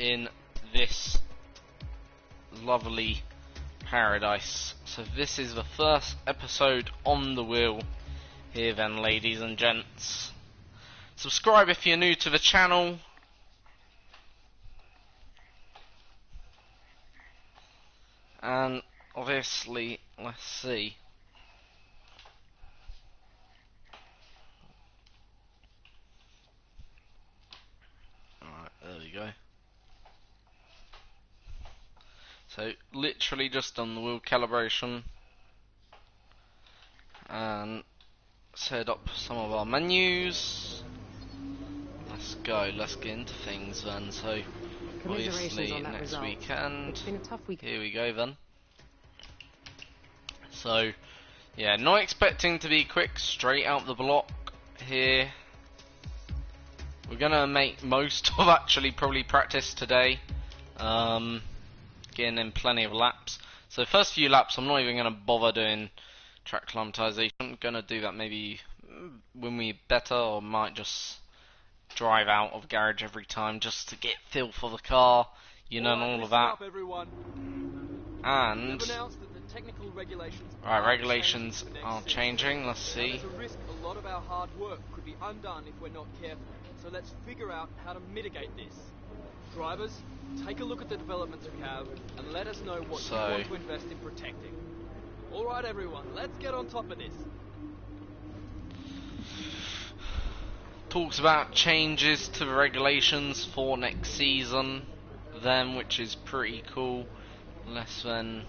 in this lovely paradise. So this is the first episode on the wheel here then, ladies and gents. Subscribe if you're new to the channel. And obviously, let's see. Alright, there we go. So, literally just done the wheel calibration. And set up some of our menus. Let's go, let's get into things then. So, obviously next weekend. It's been a tough week. Here we go then. So, yeah, not expecting to be quick straight out the block here. We're gonna make most of actually probably practice today. Getting in plenty of laps. So first few laps I'm not even gonna bother doing track climatization. I'm gonna do that maybe when we're better, or might just drive out of garage every time just to get feel for the car, you know, and all of that. And right, regulations are changing. Let's see. There's a risk a lot of our hard work could be undone if we're not careful. So let's figure out how to mitigate this. Drivers, take a look at the developments we have and let us know what you want to invest in protecting. Alright everyone, let's get on top of this. Talks about changes to the regulations for next season then, which is pretty cool. Let's then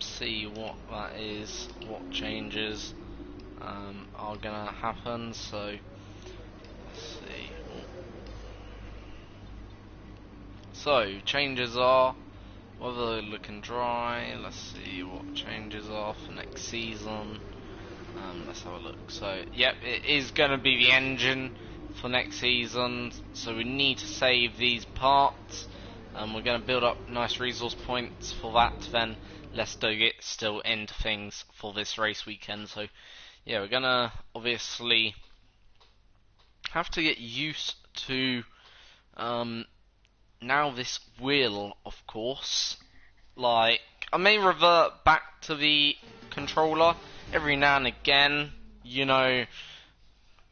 see what that is, what changes are gonna happen. So let's see. So changes are weather looking dry. Let's see what changes are for next season. Let's have a look. So yep, it is going to be the engine for next season, so we need to save these parts. We're going to build up nice resource points for that, then let's do it still into things for this race weekend. So yeah, we're going to obviously have to get used to now this wheel, of course. Like, I may revert back to the controller every now and again, you know.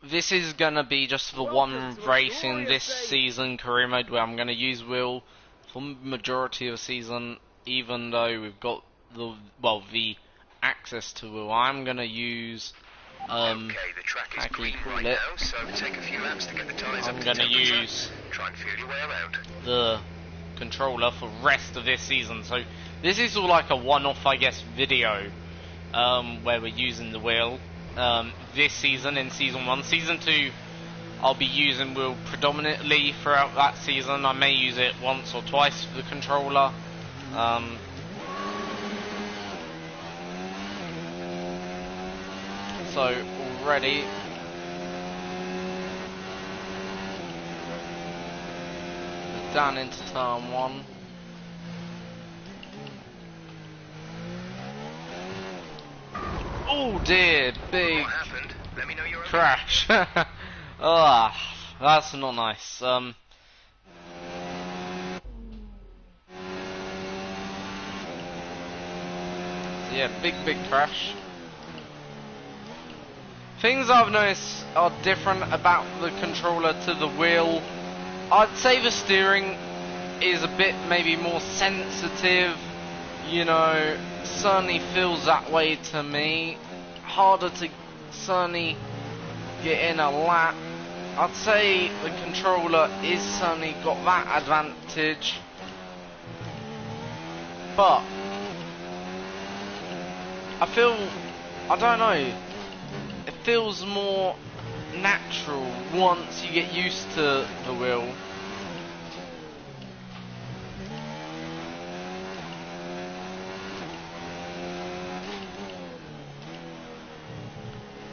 This is gonna be just the one race in this season career mode where I'm gonna use wheel for majority of the season, even though we've got the access to wheel. I'm gonna use okay, the track is green right now, so take a few laps to get the tyres up to temperature. Use try and feel your way around the controller for the rest of this season. So this is all like a one-off, I guess, video where we're using the wheel this season in season 1. Season 2 I'll be using wheel predominantly throughout that season. I may use it once or twice for the controller. So already down into turn 1. Oh dear, big Let me know you're crash. Ah, that's not nice. Yeah, big crash. Things I've noticed are different about the controller to the wheel. I'd say the steering is a bit maybe more sensitive, you know, certainly feels that way to me. Harder to certainly get in a lap. I'd say the controller is certainly got that advantage, but I feel, I don't know, it feels more natural once you get used to the wheel.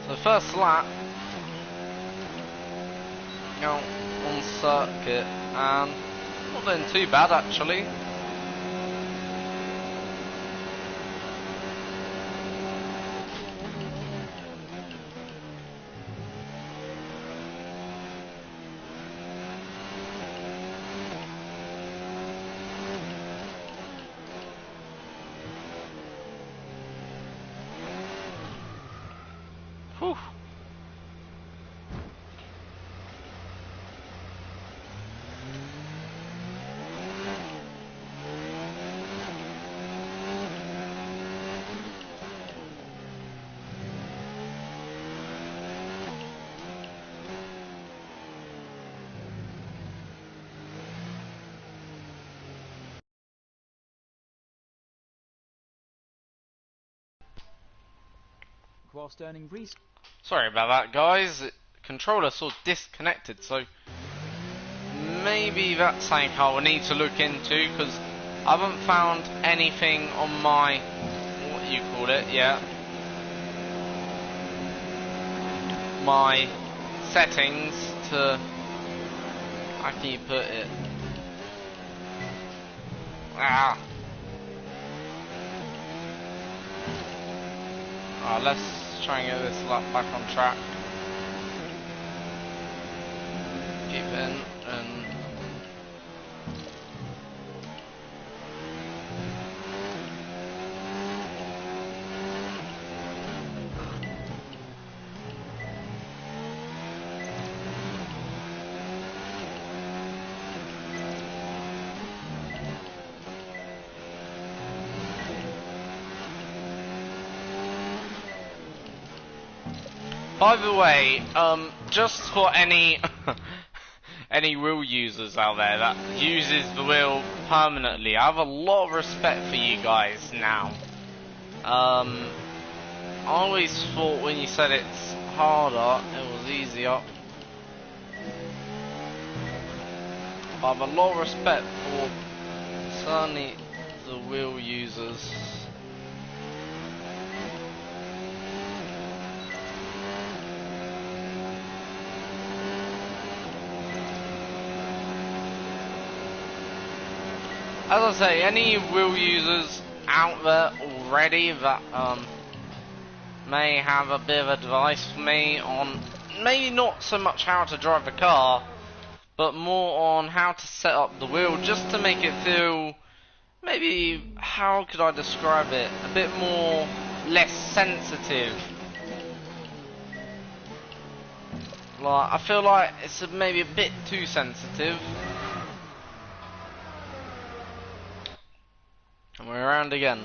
So first lap out on circuit, and not doing too bad actually. whilst earning resources. Sorry about that, guys. Controller sort of disconnected, so maybe that's something I will need to look into, because I haven't found anything on my, what you call it, yeah, my settings to, how can you put it, let's try and get this lap back on track. Keep in and by the way, just for any any wheel users out there that uses the wheel permanently, I have a lot of respect for you guys now. I always thought when you said it's harder, it was easier. But I have a lot of respect for certainly the wheel users. As I say, any wheel users out there already that may have a bit of advice for me on maybe not so much how to drive the car, but more on how to set up the wheel just to make it feel, maybe, how could I describe it, a bit more less sensitive. Like, I feel like it's maybe a bit too sensitive. And we're around again.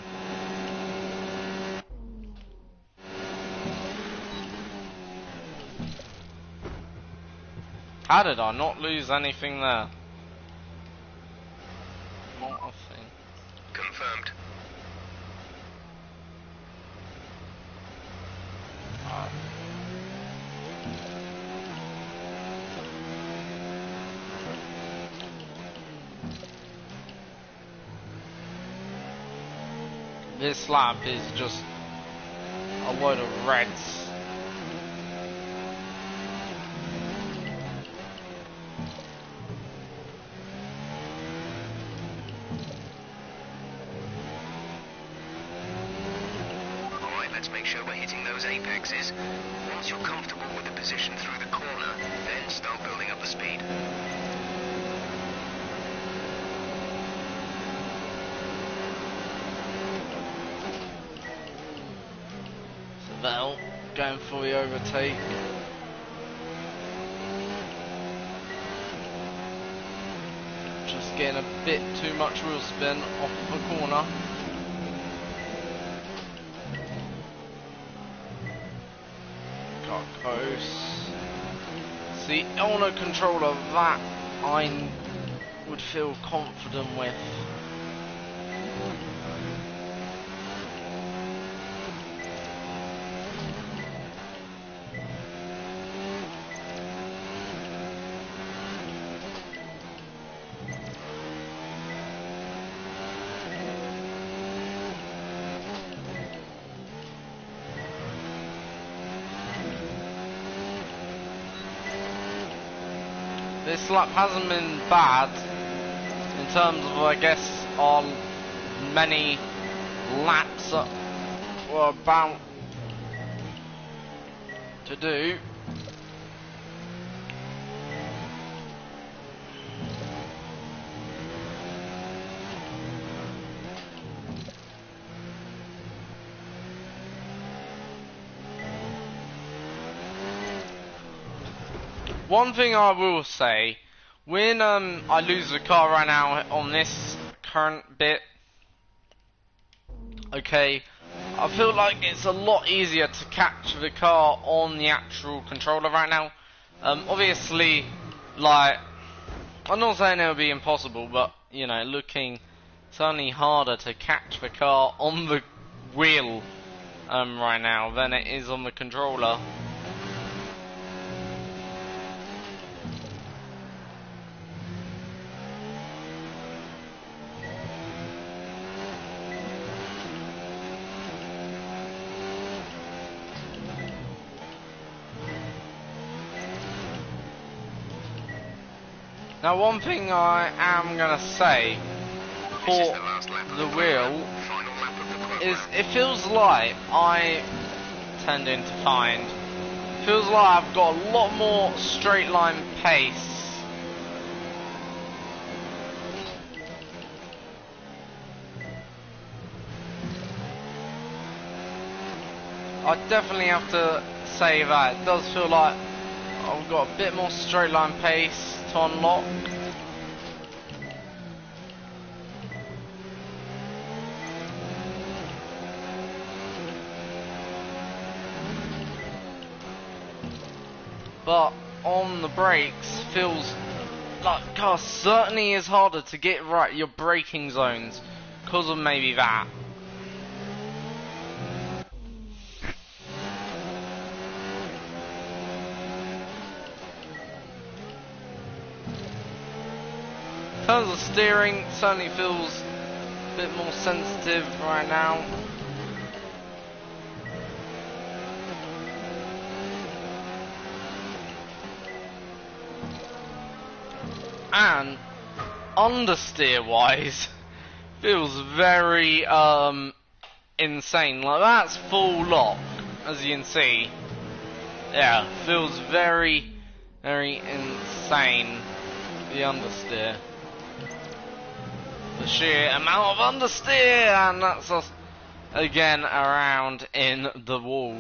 How did I not lose anything there? Not a thing. Confirmed. This lap is just a load of reds. Alright, let's make sure we're hitting those apexes. Once you're comfortable with the position through the corner, then start building up the speed. Vettel going for the overtake. Just getting a bit too much wheel spin off the corner. Got close. See, on a controller that I would feel confident with. This lap hasn't been bad in terms of, I guess, on many laps that we're about to do. One thing I will say, when I lose the car right now on this current bit, okay, I feel like it's a lot easier to catch the car on the actual controller right now. Obviously, like, I'm not saying it would be impossible, but, you know, looking certainly harder to catch the car on the wheel right now than it is on the controller. Now, one thing I am gonna say for the wheel is it feels like I tending to find feels like I've got a lot more straight line pace. I definitely have to say that it does feel like I've got a bit more straight line pace to unlock. But on the brakes feels like car certainly is harder to get right your braking zones because of maybe that. In terms of steering, certainly feels a bit more sensitive right now. And understeer wise feels very insane. Like that's full lock, as you can see. Yeah, feels very insane, the understeer. The sheer amount of understeer, and that's us again around in the wall.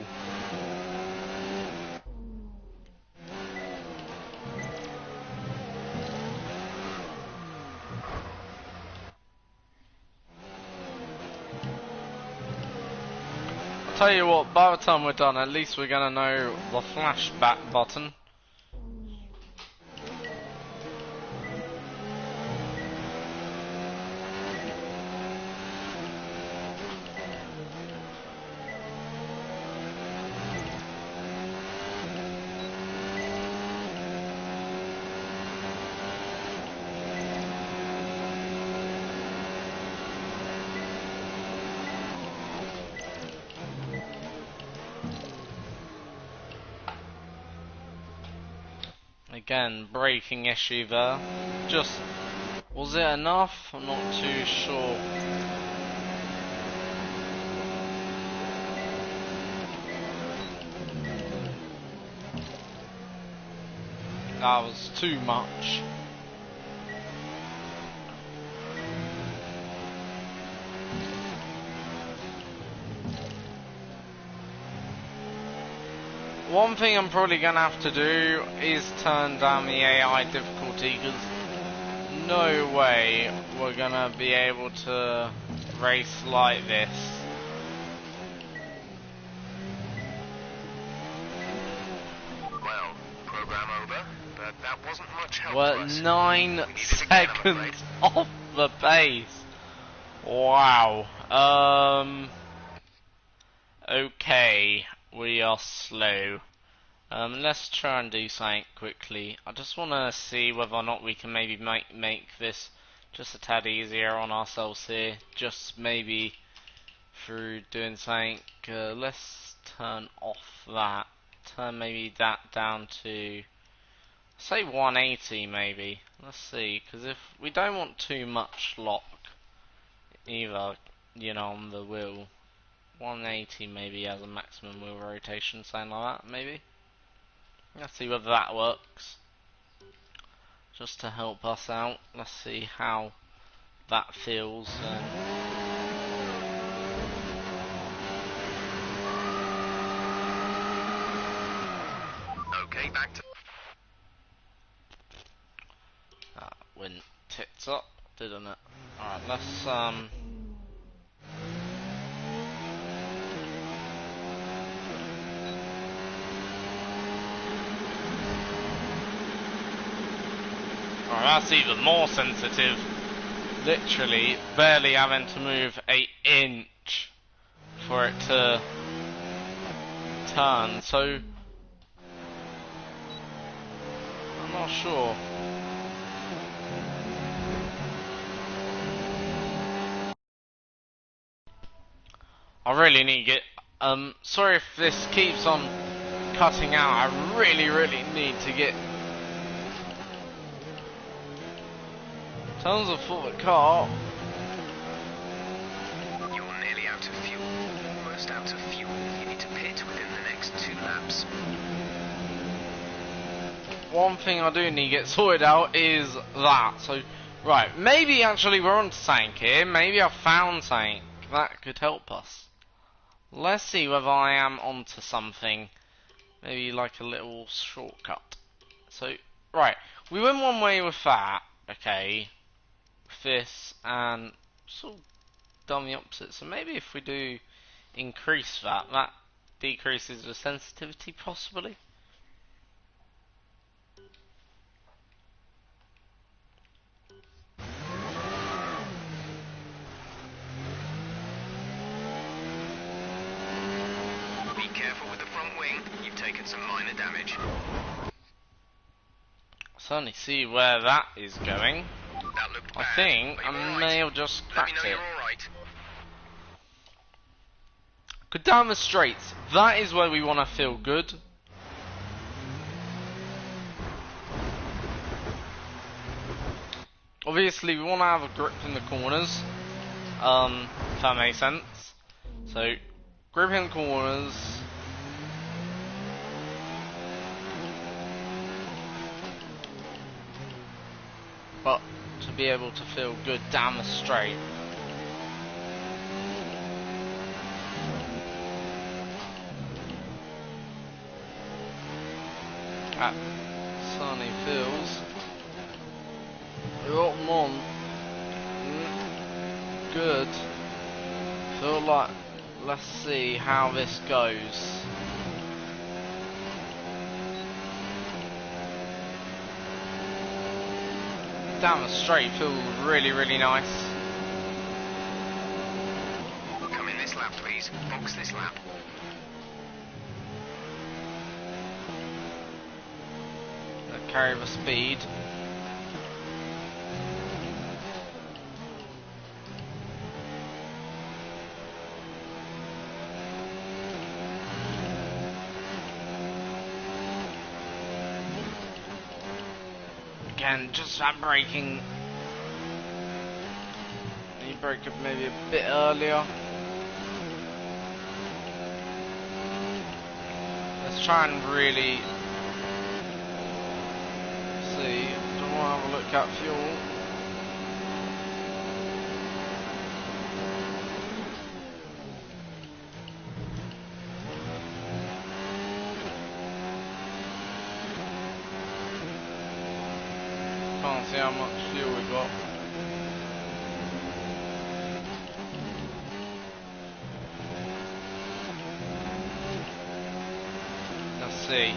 Tell you what, by the time we're done, at least we're gonna know the flashback button. Again, braking issue there. Just, was it enough? I'm not too sure. That was too much. One thing I'm probably gonna have to do is turn down the AI difficulty, because no way we're gonna be able to race like this. Well, program over, but that wasn't much help We're to us. 9 seconds off the pace. Wow. Okay, we are slow. Let's try and do something quickly. I just want to see whether or not we can maybe make this just a tad easier on ourselves here. Just maybe through doing something. Let's turn off that. Turn maybe that down to, say, 180 maybe. Let's see, because if we don't want too much lock either, you know, on the wheel. 180 maybe as a maximum wheel rotation, something like that, maybe. Let's see whether that works. Just to help us out. Let's see how that feels. Okay, back to... That went tits up, didn't it? Alright, let's oh, that's even more sensitive. Literally barely having to move an inch for it to turn, so I'm not sure. I really need to get, sorry if this keeps on cutting out. I really need to get tons of forward car. You're nearly out of fuel. Almost out of fuel. You need to pit within the next 2 laps. One thing I do need to get sorted out is that. So, right, maybe actually we're on to something here. Maybe I found something that could help us. Let's see whether I am onto something. Maybe like a little shortcut. So, right, we went one way with that, okay, with this, and sort of done the opposite. So maybe if we do increase that, that decreases the sensitivity possibly. Be careful with the front wing. You've taken some minor damage. Certainly see where that is going. That looked I bad. think Are you I all right? may have just Let me cracked know it. you're all right. Go down the straights. That is where we want to feel good. Obviously, we want to have a grip in the corners. If that makes sense. So, grip in the corners. But to be able to feel good down the straight. That certainly feels a lot more good. Feel like, let's see how this goes. Down the straight feels really nice. Come in this lap, please. Box this lap. Carry the speed. Again, just that braking. You brake up maybe a bit earlier. Let's try and really see. Don't want to have a look at fuel. Can't see how much fuel we got. Let's see.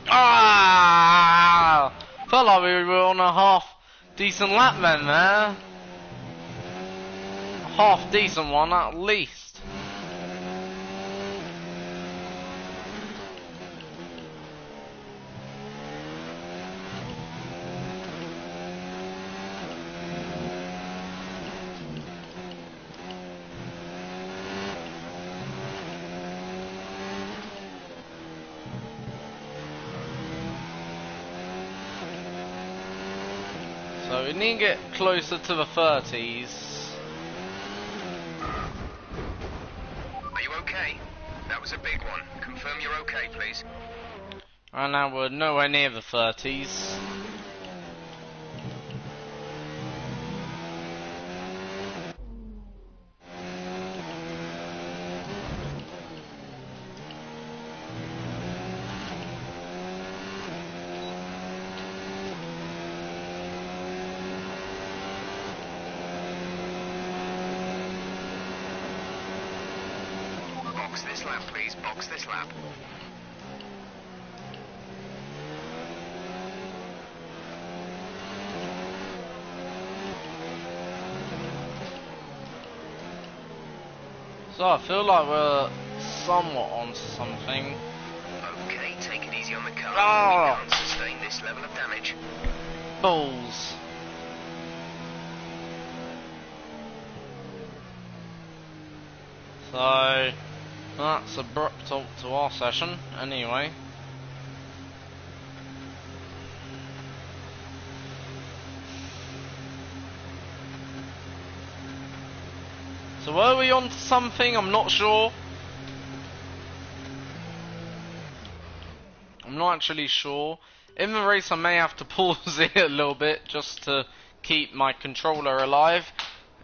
Ah! Felt like we were on a half decent lap then there. A half decent one at least. So we need to get closer to the 30s. Are you okay? That was a big one. Confirm you're okay, please. Right now we're nowhere near the 30s. Box this lap, please. Box this lap. So I feel like we're somewhat onto something. Okay, take it easy on the car. Ah. We can't sustain this level of damage. Balls. So that's abrupt halt to our session, anyway. So were we on to something? I'm not sure. I'm not actually sure. In the race I may have to pause it a little bit just to keep my controller alive.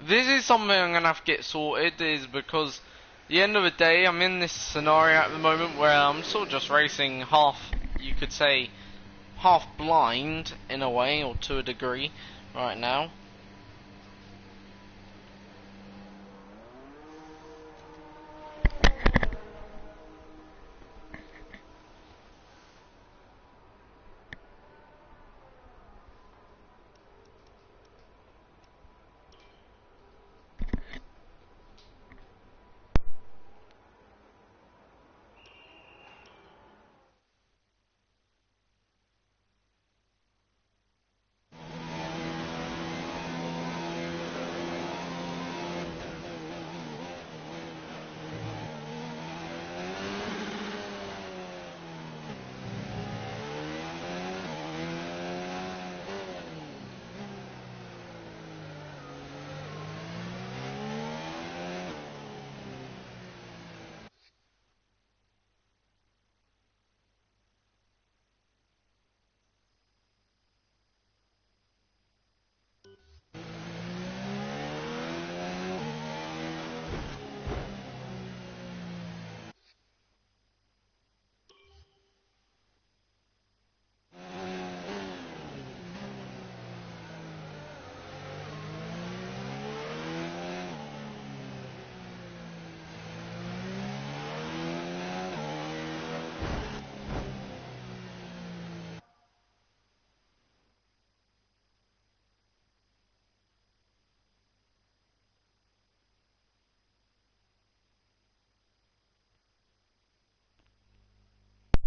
This is something I'm going to have to get sorted, is because at the end of the day I'm in this scenario at the moment where I'm sort of just racing half, you could say, half blind in a way, or to a degree right now.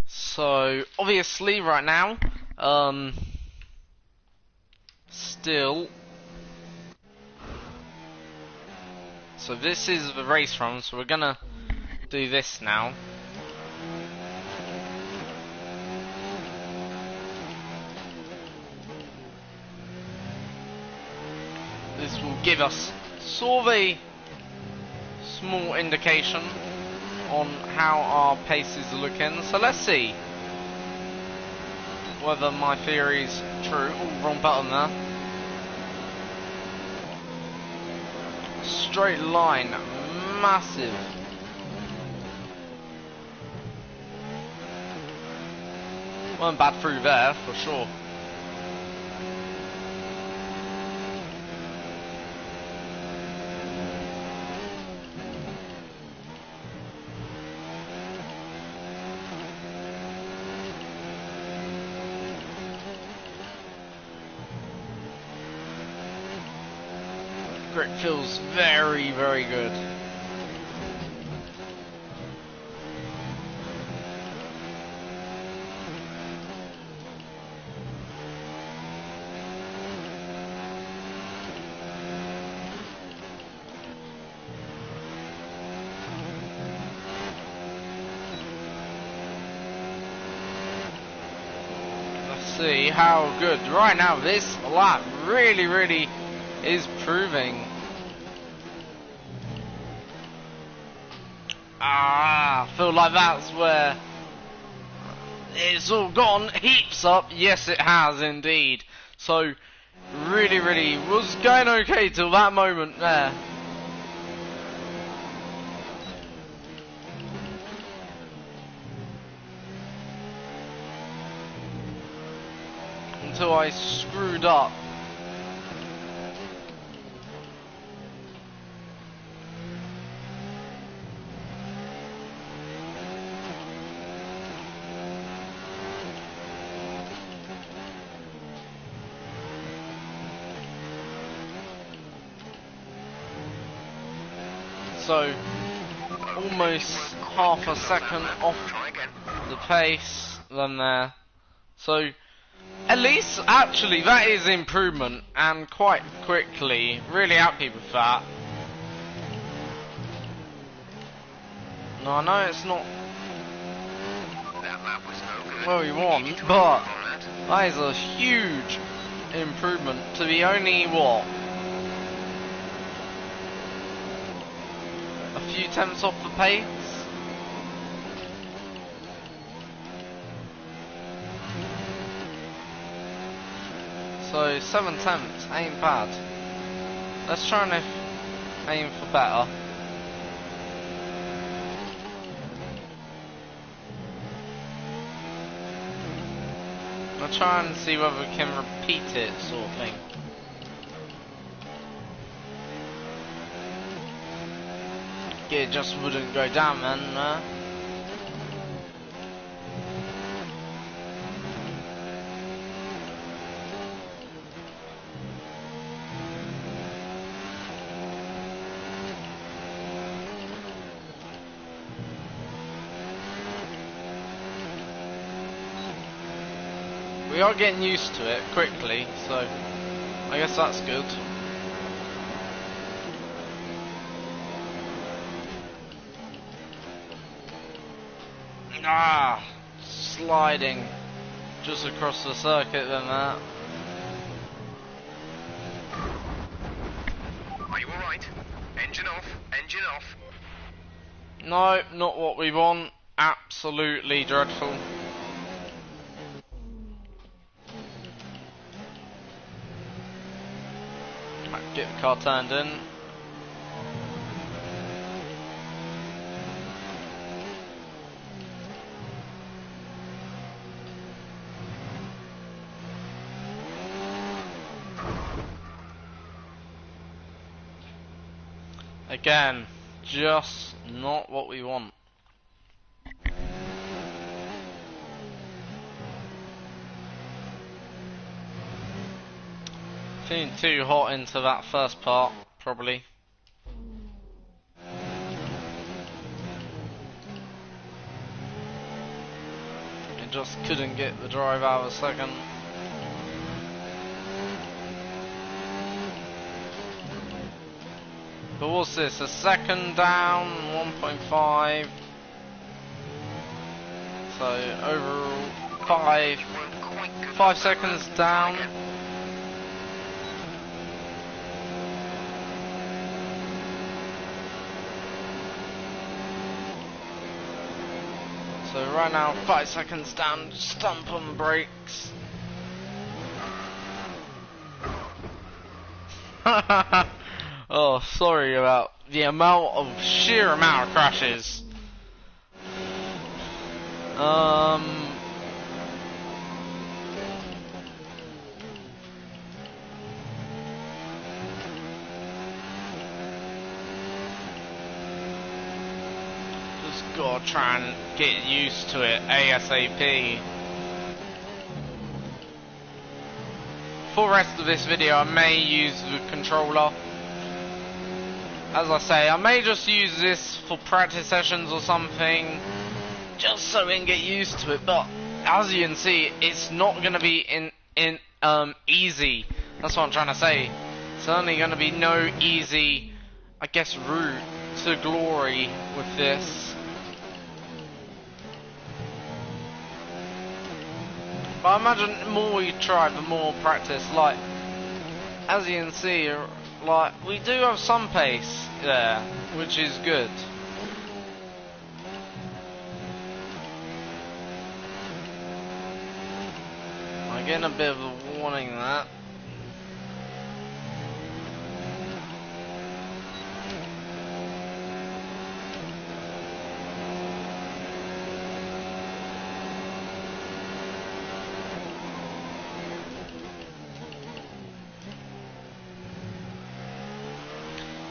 So obviously right now, still, so this is the race run, so we're gonna do this now. This will give us sort of a small indication on how our paces are looking. So let's see whether my theory's true. Oh, wrong button there. Straight line, massive. Weren't bad through there for sure. Grip feels very, very good. Let's see how good. Right now, this lap really is proving. I feel like that's where it's all gone heaps up. Yes, it has indeed. So really was going okay till that moment there. Until I screwed up. So almost half a second off the pace than there. So at least actually that is improvement, and quite quickly. Really happy with that. No, I know it's not what we want, but that is a huge improvement to be only what? A few tenths off the pace. So 7 tenths ain't bad. Let's try and aim for better. I'll try and see whether we can repeat it, sort of thing. It just wouldn't go down, man. We are getting used to it quickly, so I guess that's good. Sliding just across the circuit than that. Are you alright? Engine off, engine off. No, not what we want. Absolutely dreadful. Get the car turned in. Again, just not what we want. Feeling too hot into that first part, probably. It just couldn't get the drive out a second. But what's this? A second down, 1.5. So overall, 5 seconds down. So right now, 5 seconds down, stump on the brakes. Oh, sorry about the sheer amount of crashes. Just gotta try and get used to it ASAP. For the rest of this video, I may use the controller. As I say, I may just use this for practice sessions or something, just so we can get used to it. But as you can see, it's not going to be easy. That's what I'm trying to say. Certainly going to be no easy, I guess, route to glory with this. But I imagine the more we try, the more practice. Like, as you can see, like, we do have some pace there, which is good. I'm getting a bit of a warning that.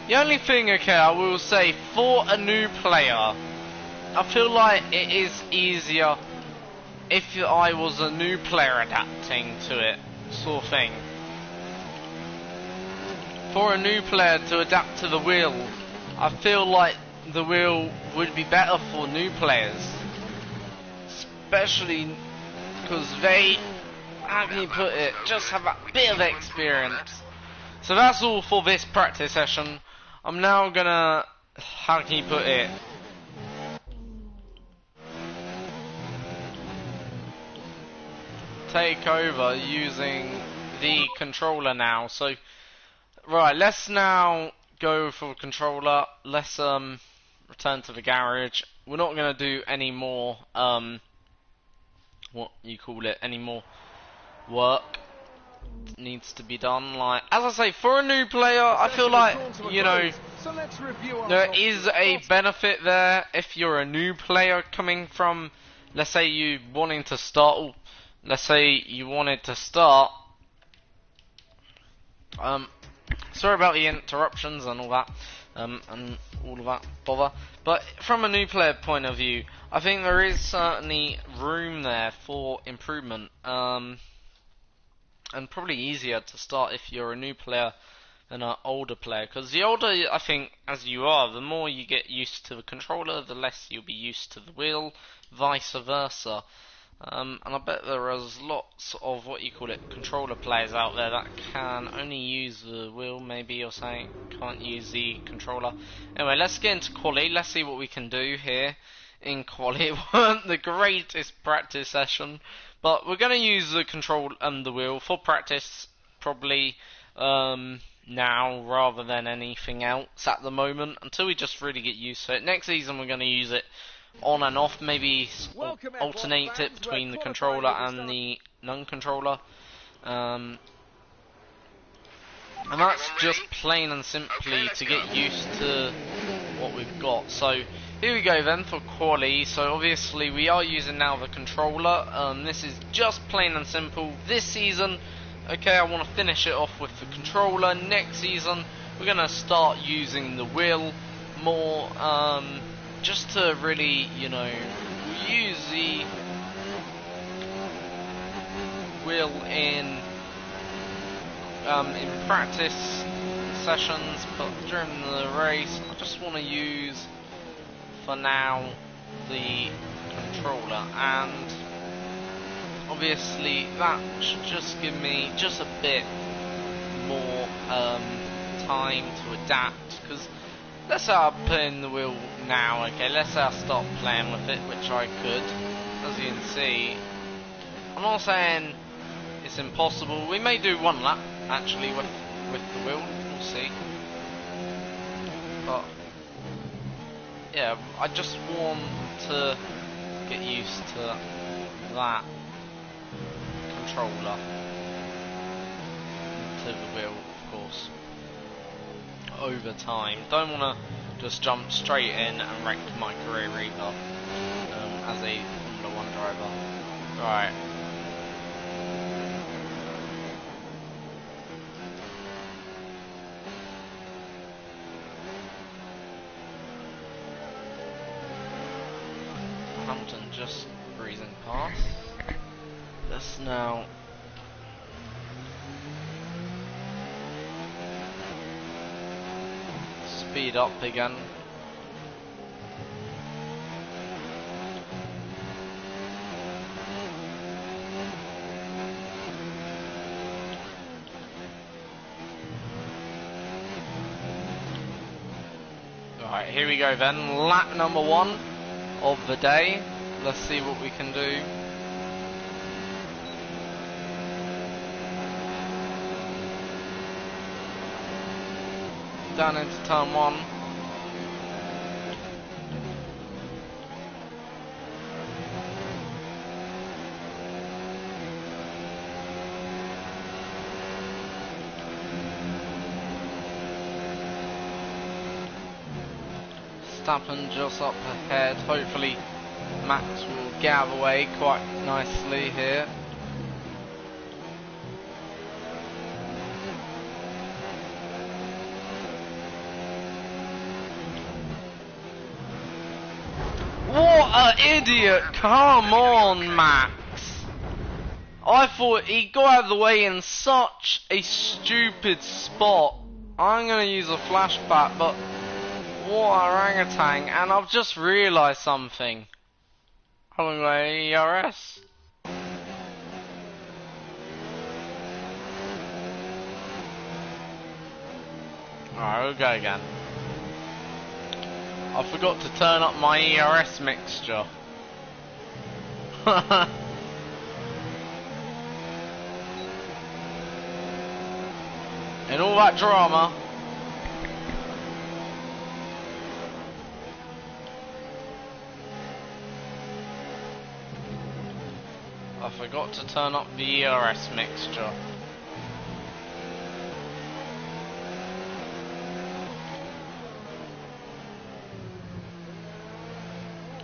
The only thing, okay, I will say, for a new player, I feel like it is easier if I was a new player adapting to it, sort of thing. For a new player to adapt to the wheel, I feel like the wheel would be better for new players, especially because they, how can you put it, just have a bit of experience. So that's all for this practice session. I'm now gonna, how can you put it, take over using the controller now. So right, let's now go for the controller. Let's return to the garage. We're not gonna do any more what you call it, any more work needs to be done. Like, as I say, for a new player, I feel like, you know, there is a benefit there if you're a new player coming from, let's say you wanting to start, let's say you wanted to start, sorry about the interruptions and all that, and all of that bother, but from a new player point of view, I think there is certainly room there for improvement, and probably easier to start if you're a new player than an older player, because the older, I think, as you are, the more you get used to the controller, the less you'll be used to the wheel, vice versa. And I bet there is lots of, what you call it, controller players out there that can only use the wheel, maybe, or saying can't use the controller. Anyway, let's get into quali. Let's see what we can do here in quali. It wasn't the greatest practice session, but we're going to use the control and the wheel for practice, probably now, rather than anything else at the moment, until we just really get used to it. Next season we're going to use it on and off, maybe alternate it between the controller and the non-controller, and that's just plain and simply to get used to what we've got. So here we go then for quali. So obviously we are using now the controller. This is just plain and simple this season. Okay, I want to finish it off with the controller. Next season we're going to start using the wheel more, just to really, you know, use the wheel in practice sessions, but during the race I just want to use, for now, the controller, and obviously that should just give me just a bit more time to adapt, because let's say I put in the wheel now, okay, let's say I start playing with it, which I could, as you can see. I'm not saying it's impossible. We may do one lap, actually, with the wheel, we'll see. But, yeah, I just want to get used to that controller, to the wheel, of course, over time. Don't want to just jump straight in and wreck my career either, as a Formula 1 driver. Right. Hamilton just breezing past. Let's now speed up again. Alright, here we go then. Lap number 1 of the day. Let's see what we can do. Down into turn 1. Verstappen just up ahead. Hopefully Max will get out of the way quite nicely here. What an idiot! Come on, Max! I thought he got out of the way in such a stupid spot. I'm gonna use a flashback, but What orangutan? And I've just realised something. I haven't got any ERS. Alright, we'll go again. I forgot to turn up my ERS mixture. In all that drama. I forgot to turn up the ERS mixture.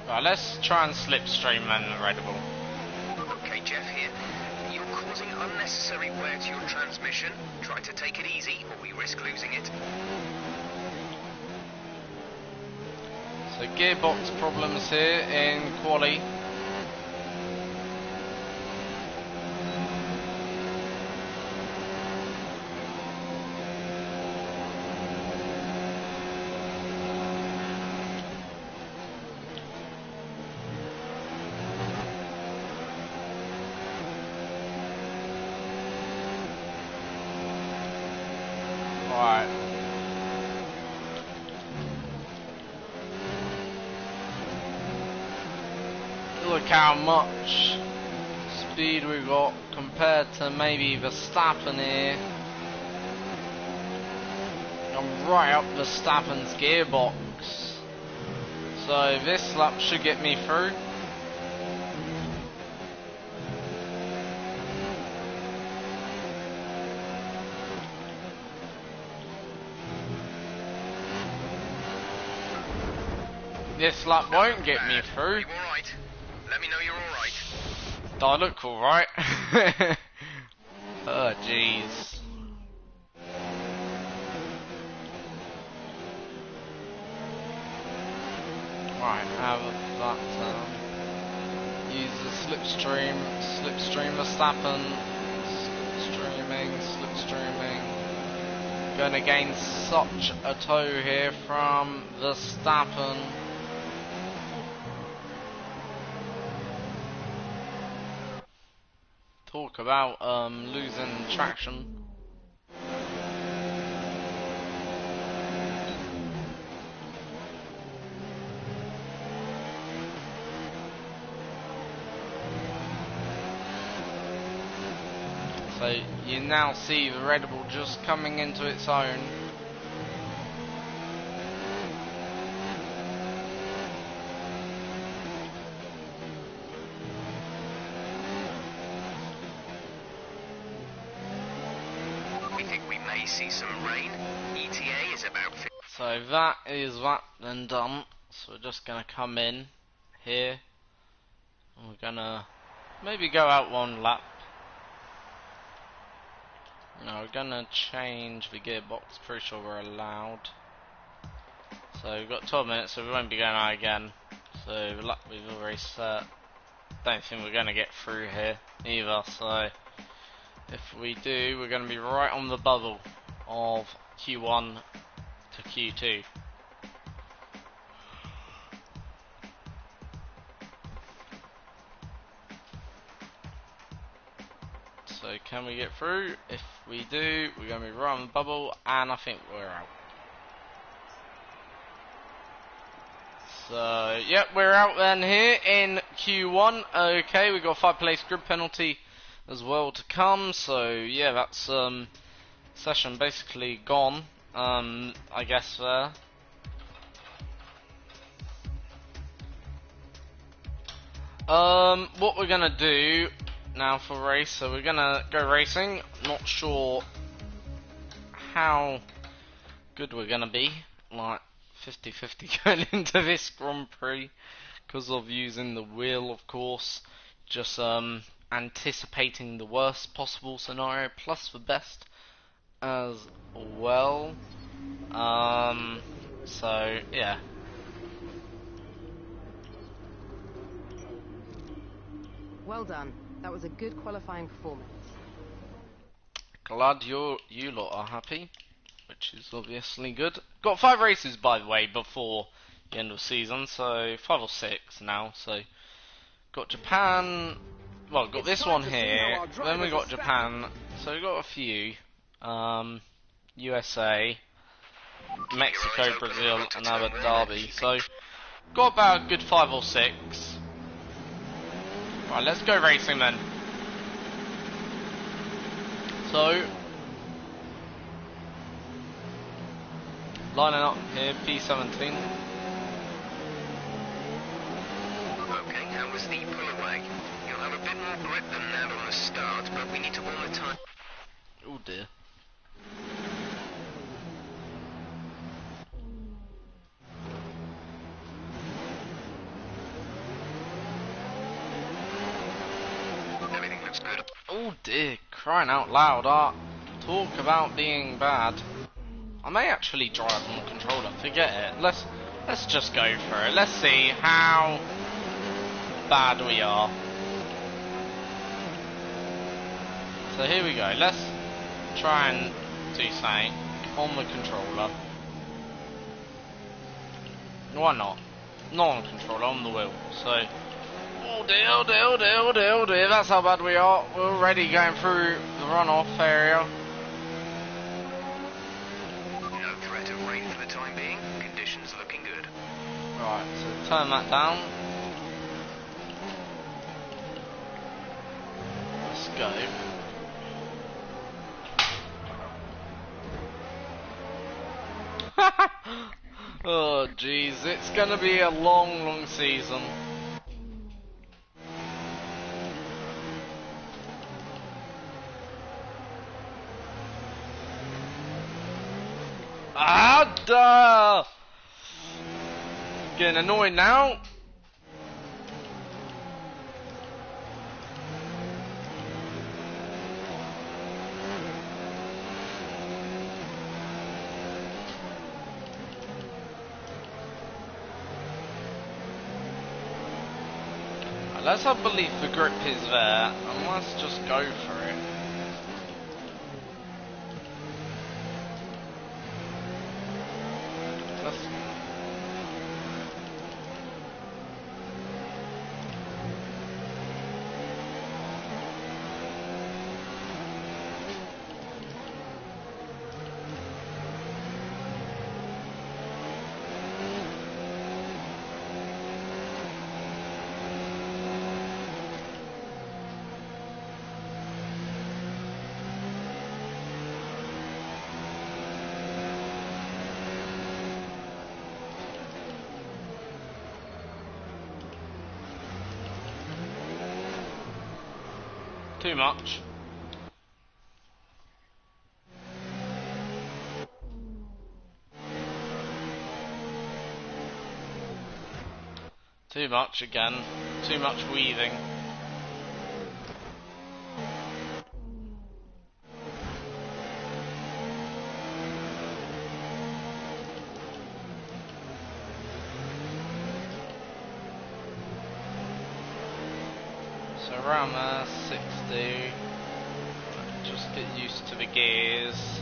Right, let's try and slipstream and Red Bull. Okay, Jeff here. You're causing unnecessary wear to your transmission. Try to take it easy, or we risk losing it. So gearbox problems here in quali. Alright. Look how much speed we got compared to maybe Verstappen here. I'm right up Verstappen's gearbox. So this lap should get me through. This lap won't get me through. You alright? Let me know you're alright. Do I look alright? Oh jeez. Right, have that use the slipstream Verstappen, slipstreaming. Gonna gain such a tow here from Verstappen. Talk about losing traction. So you now see the Red Bull just coming into its own. We think we may see some rain. ETA is about 50. So that is that then done. So we're just gonna come in here and we're gonna maybe go out one lap. No, we're gonna change the gearbox, pretty sure we're allowed. So we've got 12 minutes, so we won't be going out again. So the lap we've already set. Don't think we're gonna get through here either, so if we do, we're gonna be right on the bubble of Q1 to Q2. So can we get through? If we do, we're going to be right on the bubble, and I think we're out. So, yep, we're out then here in Q1. Okay, we've got a 5-place grid penalty as well to come. So, yeah, that's session basically gone, I guess there. What we're going to do now for race, so we're gonna go racing. Not sure how good we're gonna be, like 50-50 going into this Grand Prix because of using the wheel, of course, just anticipating the worst possible scenario plus the best as well. So yeah. Well done. That was a good qualifying performance. Glad you lot are happy. which is obviously good. Got 5 races, by the way, before the end of the season, so 5 or 6 now. So got Japan. Well, got this one here. Then we got Japan. So we got a few. USA, Mexico, Brazil, and Abu Dhabi. So got about a good 5 or 6. Right, let's go racing then. So lining up here, P17. Okay, how was the pull away? You'll have a bit more grip than that on the start, but we need to warm the time. Oh dear. Everything looks good. Oh dear, crying out loud, talk about being bad. I may actually drive on the controller, forget it. Let's just go for it. Let's see how bad we are. So here we go, let's try and do something on the controller. Why not? Not on the controller, on the wheel. So, oh dear, oh dear, oh dear, oh dear, oh dear, that's how bad we are. We're already going through the runoff area. No threat of rain for the time being. Conditions looking good. Right, so turn that down. Let's go. Oh jeez, it's gonna be a long season. Ah, duh! Getting annoyed now. Let's have belief the grip is there, and let's just go for it. Let's... Too much. Too much again. Too much weaving. So around there, 60. Just get used to the gears.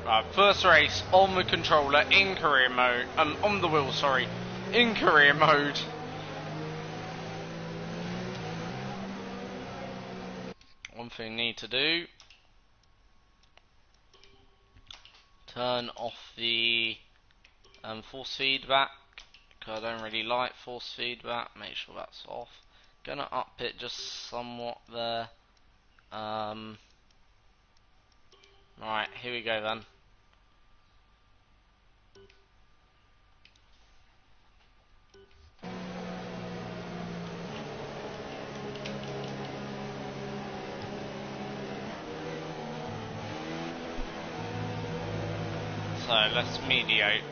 Right, first race on the controller in career mode. On the wheel, sorry. In career mode. One thing you need to do. Turn off the force feedback. Because I don't really like force feedback. Make sure that's off. Gonna up it just somewhat there. Right, here we go then. So let's mediate.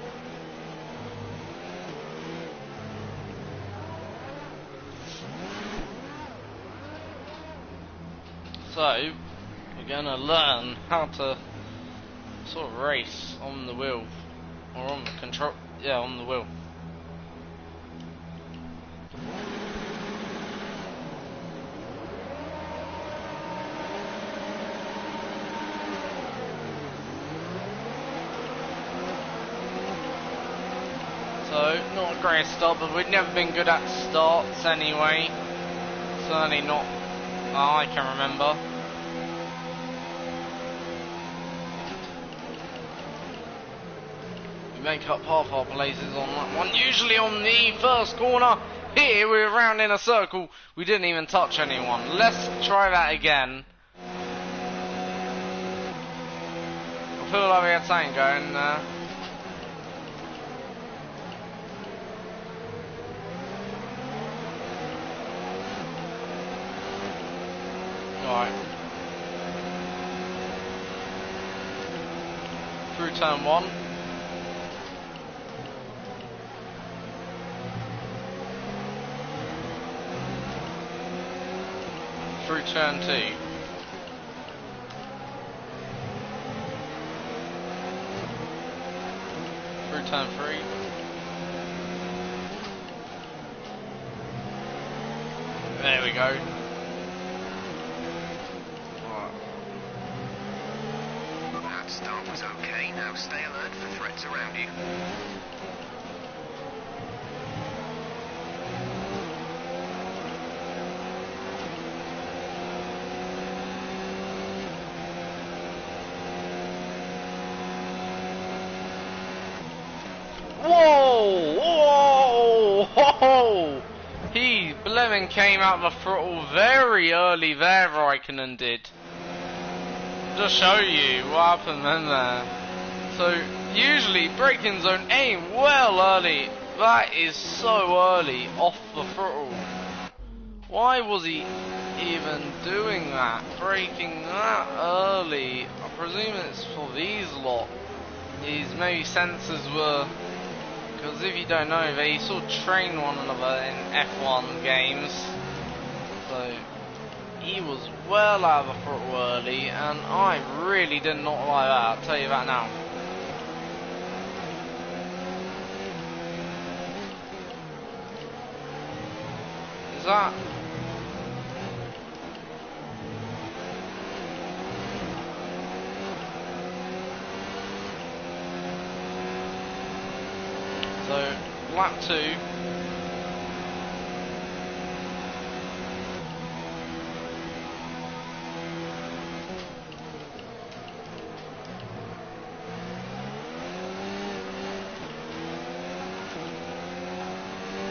So we're gonna learn how to sort of race on the wheel, or on the control, yeah, on the wheel. not a great start, but we've never been good at starts anyway. Certainly not I can remember. We make up half our places on that one. Usually on the first corner. Here we're round in a circle. We didn't even touch anyone. Let's try that again. I feel like we had something going there. Right. Through turn 1. Through turn 2. Through turn 3. There we go. That start was okay. Now stay alert for threats around you. Whoa! Whoa! Whoa! He, Bleming came out the throttle very early there, Raikkonen did. Just show you what happened then there. So, usually braking zone aim well early. That is so early off the throttle. Why was he even doing that? Braking that early? I presume it's for these lot. His maybe sensors were... Because if you don't know, they sort of train one another in F1 games. So, he was well out of the throttle early, and I really did not like that, I'll tell you that now. Is that... So, lap 2.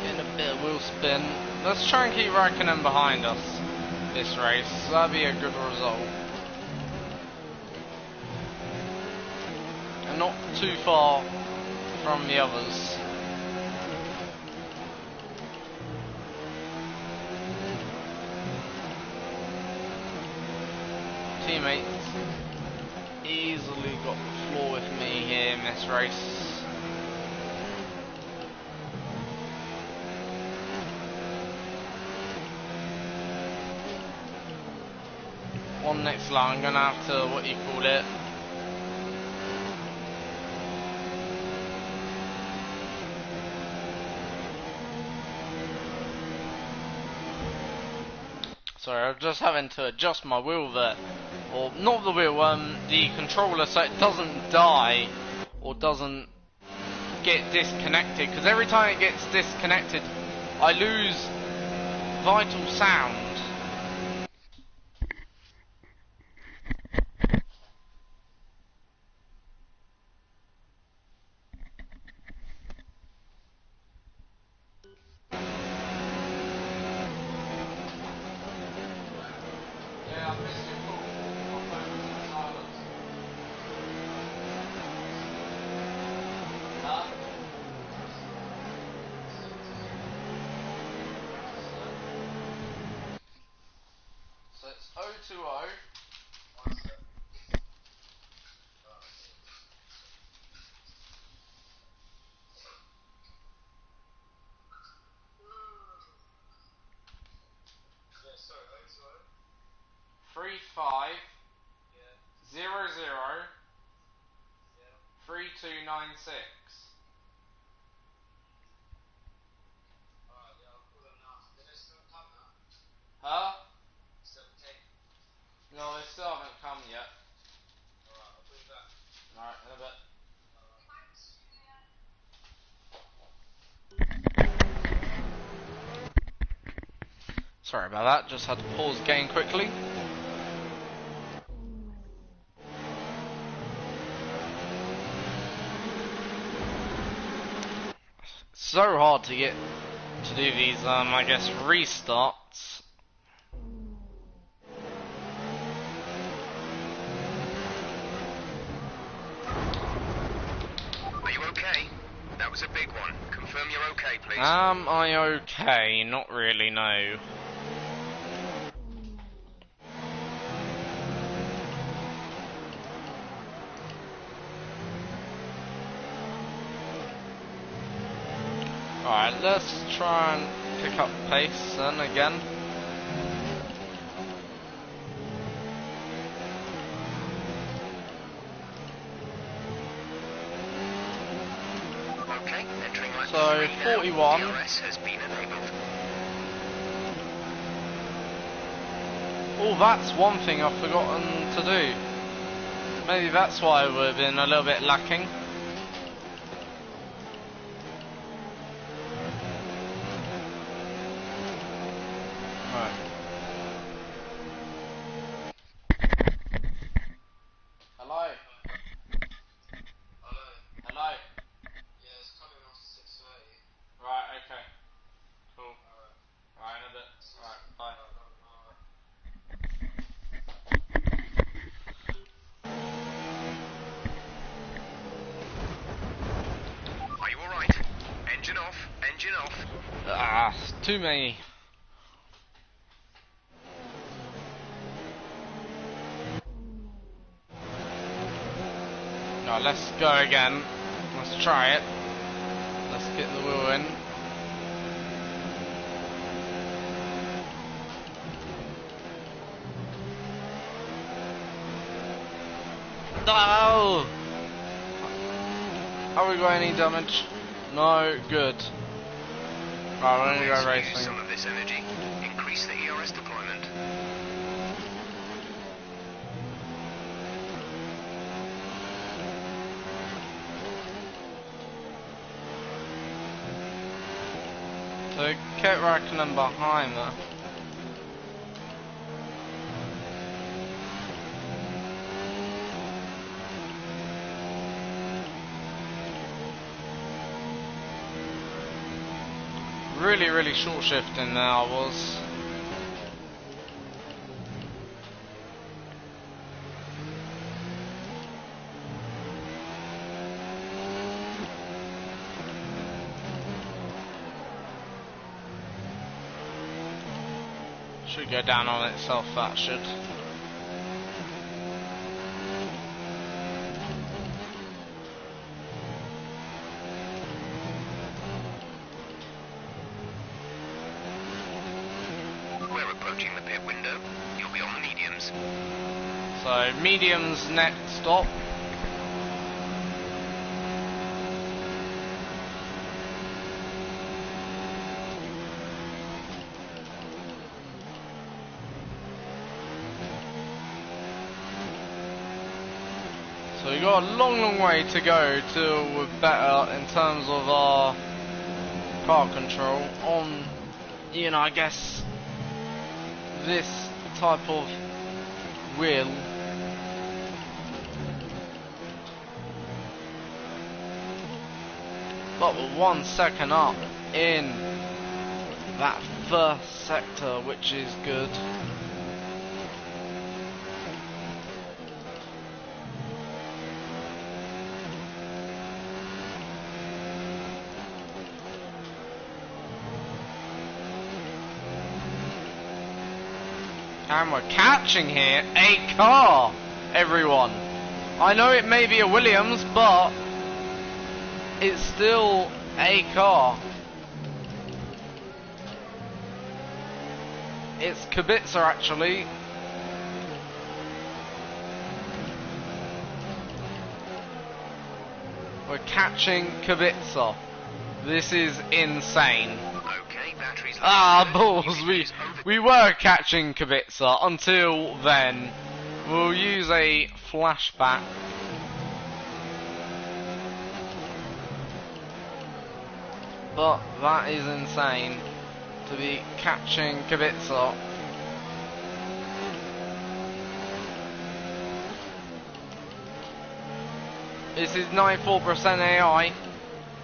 Getting a bit of wheel spin. Let's try and keep Raikkonen behind us this race. That'd be a good result. And not too far from the others. Teammates easily got the floor with me here in this race. One next lap, I'm gonna have to, what you call it, sorry, I'm just having to adjust my wheel there. Or, not the wheel, the controller, so it doesn't die or doesn't get disconnected. Because every time it gets disconnected, I lose vital sound. Yeah, I missed your call. My phone was on silence. Huh? So it's 020. Yeah, sorry, 020. 35 00 3296. Huh? No, they still haven't come yet. Alright, in a bit. Sorry about that, just had to pause the game quickly. So hard to get to do these, I guess, restarts. Are you okay? That was a big one. Confirm you're okay, please. Am I okay? Not really, no. Alright, let's try and pick up pace then again. Okay, entering lap So, 3 now. 41. DRS has been enabled. Oh, that's one thing I've forgotten to do. Maybe that's why we've been a little bit lacking. Right. Hello? Hello? Yeah, it's coming after 6:30. Right, okay. Cool. Alright, in a bit. Alright, bye. Are you alright? Engine off, engine off. Ah, too many. No, let's go again. Let's try it. Let's get the wheel in. No! Have we got any damage? No, good. Right, we're gonna go Let's use racing. some of this energy. Increase the ERS deployment. So keep reckoning behind that. Really short shifting there I was. Should go down on itself, that should. We're approaching the pit window. You'll be on the mediums. So mediums next stop. So we've got a long way to go till we're better in terms of our car control on, you know, I guess this type of wheel. But we're 1 second up in that first sector, which is good. And we're catching here a car, everyone. I know it may be a Williams, but it's still a car. It's Kubica, actually. We're catching Kubica. This is insane. Okay, batteries. Ah, balls. We were catching Kubica until then. We'll use a flashback. But that is insane. to be catching Kubica. This is 94% AI,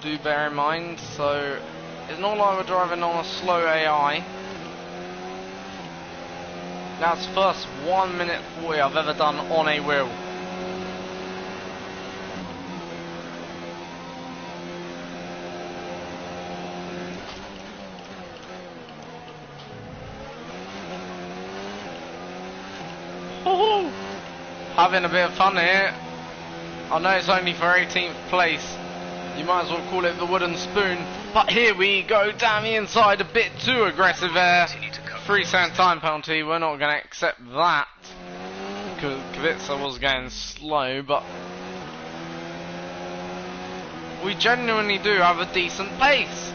do bear in mind, so it's not like we're driving on a slow AI. That's the first 1 minute 40 I've ever done on a wheel. Woohoo! Having a bit of fun here. I know it's only for 18th place. You might as well call it the wooden spoon. But here we go down the inside, a bit too aggressive there. 3-second time penalty. We're not going to accept that. Because Kubica was going slow, but we genuinely do have a decent pace.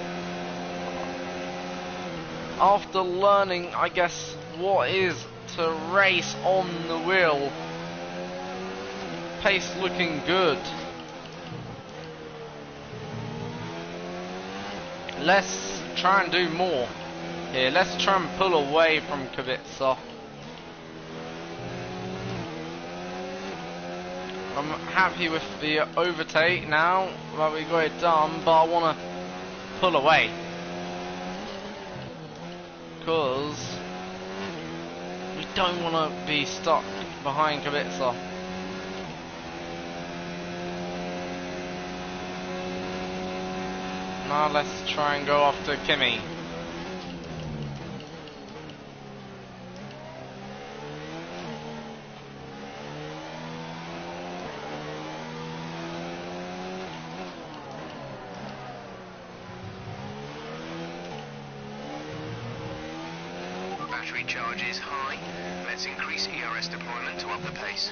After learning, I guess, what is to race on the wheel. Pace looking good. Let's try and do more here. Let's try and pull away from Kubica. I'm happy with the overtake now that we got it done, but I want to pull away because we don't want to be stuck behind Kubica. Now let's try and go after Kimi. Battery charge is high. Let's increase ERS deployment to up the pace.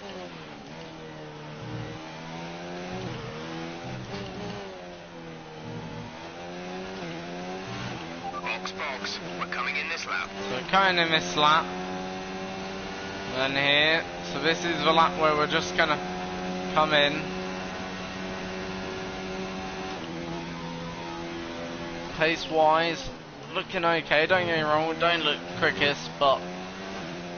Box, we're coming in this lap. So we're coming in this lap. And here, so this is the lap where we're just gonna come in. Pace wise, looking okay, don't get me wrong, we don't look quickest, but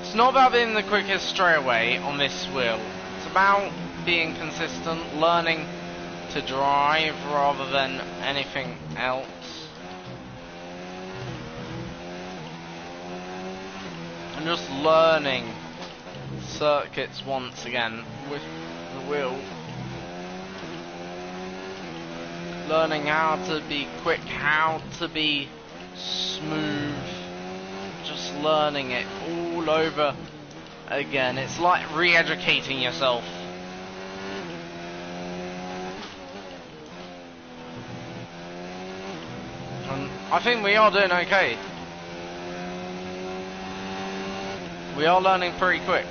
it's not about being the quickest straight away on this wheel. It's about being consistent, learning to drive rather than anything else. And just learning circuits once again with the wheel. Learning how to be quick, how to be smooth. Just learning it all over again. It's like re-educating yourself. And I think we are doing okay. We are learning pretty quick.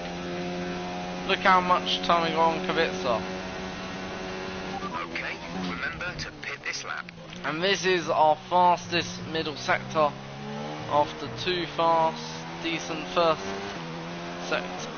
Look how much time we got on Kubica. Okay, remember to pit this lap. And this is our fastest middle sector after 2 fast, decent first sector.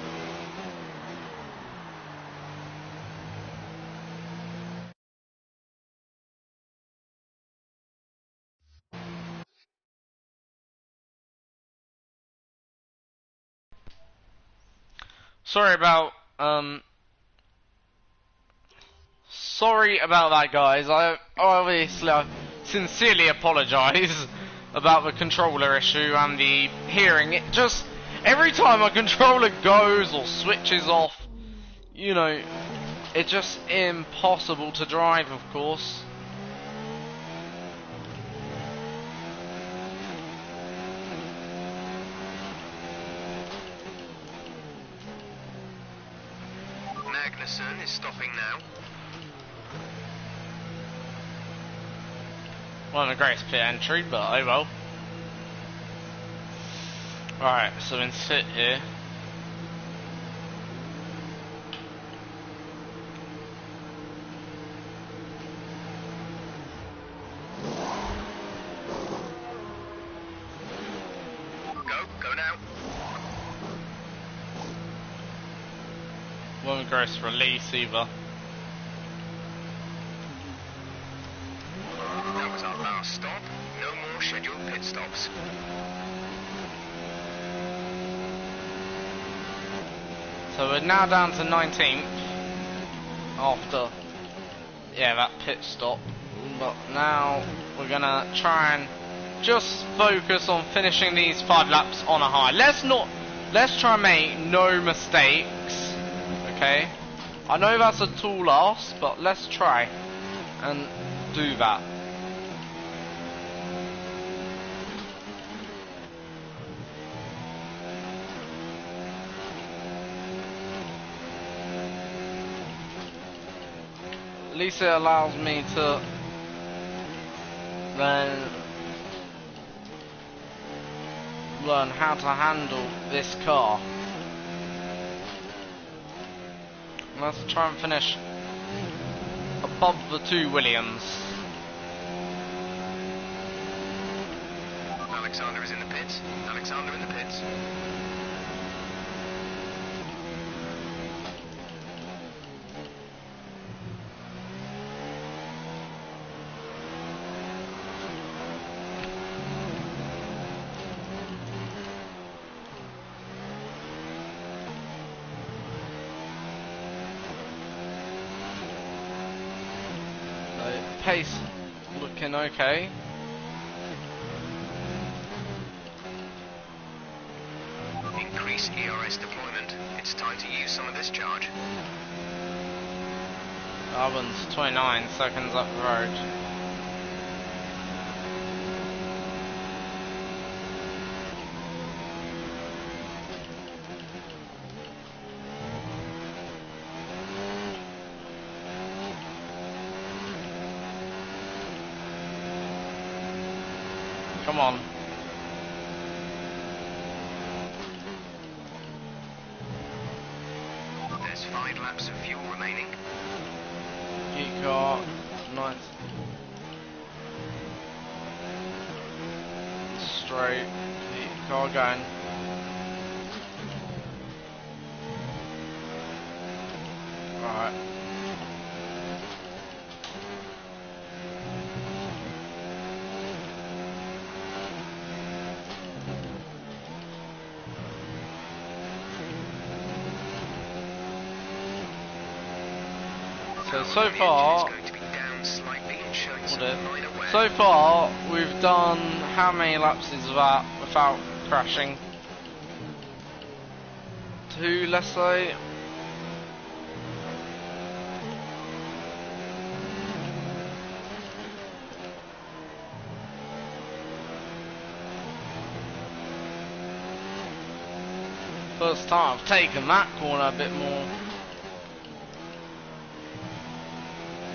Sorry about that, guys. I sincerely apologise about the controller issue and the hearing. It just, every time a controller goes or switches off, you know, it's just impossible to drive, of course. Magnussen is stopping now. One of the greatest pit entry, but oh well. Right, so in sit here. Go now. One gross release either. That was our last stop. No more scheduled pit stops. So we're now down to 19th after, yeah, that pit stop. But now we're gonna try and just focus on finishing these 5 laps on a high. Let's try and make no mistakes. Okay, I know that's a tall ask, but let's try and do that. At least it allows me to then learn how to handle this car. Let's try and finish above the 2 Williams. Alexander is in the pits. Alexander in the pits. Pace looking okay. Increase ERS deployment. It's time to use some of this charge. Albon's 29 seconds up the road. Come on. There's 5 laps of fuel remaining. Keep car, nice. Straight, keep car going. Alright. So far we've done how many laps is that without crashing? 2, let's say. First time I've taken that corner a bit more,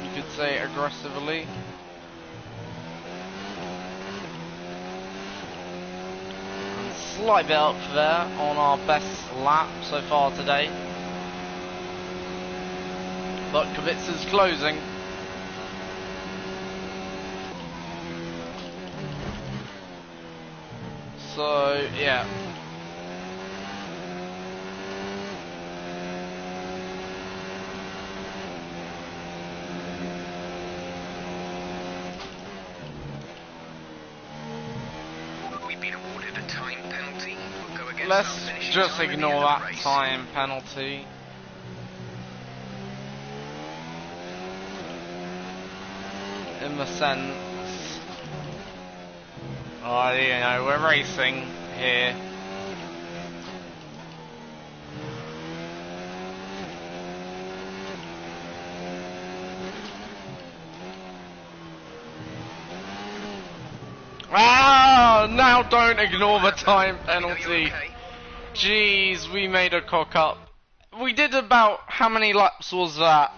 you could say, aggressively. And slight bit up there on our best lap so far today. But Kvyat's closing. So, yeah. Let's just ignore that time penalty. In the sense, oh, you know, we're racing here. Ah, now don't ignore the time penalty. Jeez, we made a cock up. We did about, how many laps was that?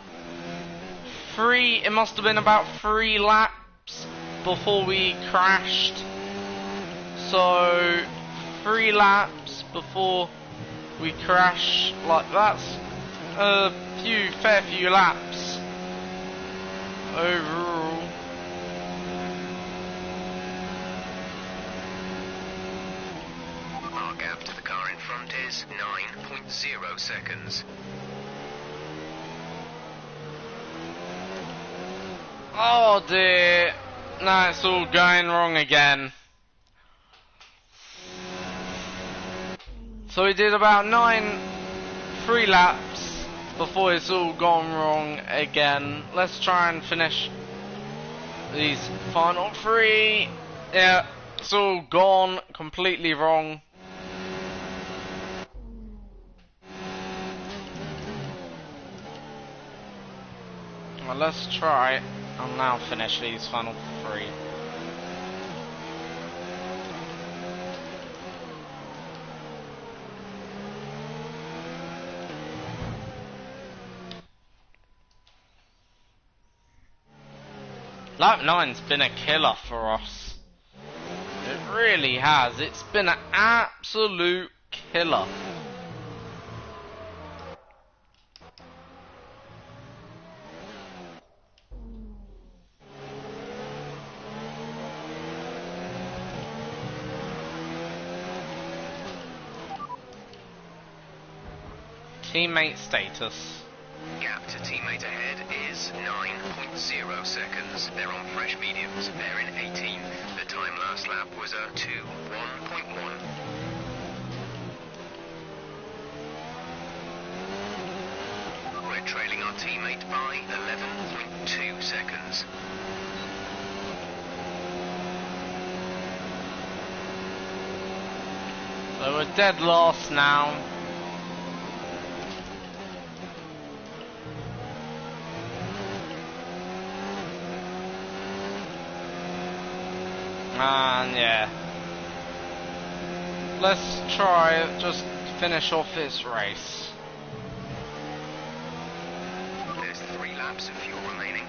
3, it must have been about 3 laps before we crashed. So, 3 laps before we crash, like that's a fair few laps overall. Our gap to the car in front is 9.0 seconds. Oh dear, now it's all going wrong again. So we did about 9 3 laps before it's all gone wrong again. Let's try and finish these final 3. Yeah, it's all gone completely wrong. Well, let's try and now finish these final 3. Lap 9's been a killer for us. It really has. It's been an absolute killer. Teammate status. Gap to teammate ahead is 9.0 seconds. They're on fresh mediums. They're in 18. The time last lap was a 2:1.1. We're trailing our teammate by 11.2 seconds. So we're dead last now. And yeah, let's try just finish off this race. There's 3 laps of fuel remaining.